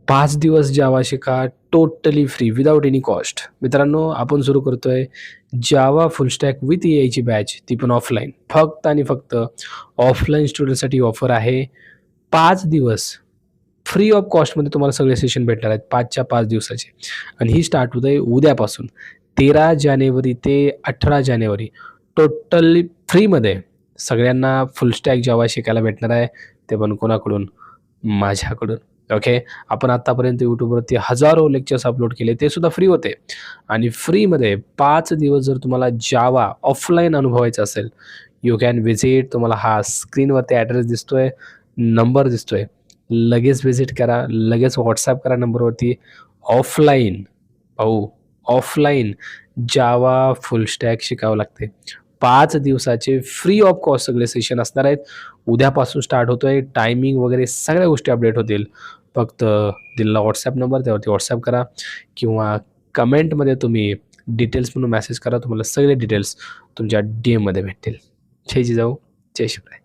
5 दिवस जावा शिका totally free without any cost. मित्रांनो, आपण सुरू करतोय जावा फुल स्टॅक विथ एआयची बॅच, ती पण ऑफलाईन. फक्त आणि फक्त ऑफलाईन स्टुडंटसाठी ऑफर आहे. 5 दिवस फ्री ऑफ कॉस्टमध्ये तुम्हाला सगळे सेशन भेटणार आहेत 5च्या 5 दिवसाचे आणि ही स्टार्ट होत आहे उद्यापासून 13 जानेवारी ते 18 जानेवारी. टोटली फ्रीमध्ये सगळ्यांना फुल स्टॅक जावा शिकायला भेटणार आहे. ते पण कोणाकडून? माझ्याकडून. ओके. आपण आत्तापर्यंत YouTubeवरती हजारो लेक्चर्स अपलोड केले, ते सुद्धा फ्री होते आणि फ्रीमध्ये 5 दिवस जर तुम्हाला जावा ऑफलाईन अनुभवायचा असेल, यू कॅन व्हिजिट. तुम्हाला हा स्क्रीनवरती ॲड्रेस दिसतोय, नंबर दिसतोय. लगेच व्हिजिट करा, लगेच WhatsApp करा नंबरवरती. ऑफलाईन ऑफलाईन जावा फुल स्टॅक शिकावं लागते. 5 दिवसाचे फ्री ऑफ कॉस्ट सगळे सेशन असणार आहेत. उद्यापासून स्टार्ट होतोय. टायमिंग वगैरे सगळ्या गोष्टी अपडेट होतील. फक्त दिलेला WhatsApp नंबर त्यावरती WhatsApp करा किंवा कमेंटमध्ये तुम्ही डिटेल्स म्हणून मेसेज करा. तुम्हाला सगळे डिटेल्स तुमच्या DMमध्ये भेटतील. जय जिजाऊ, जय शिवराय.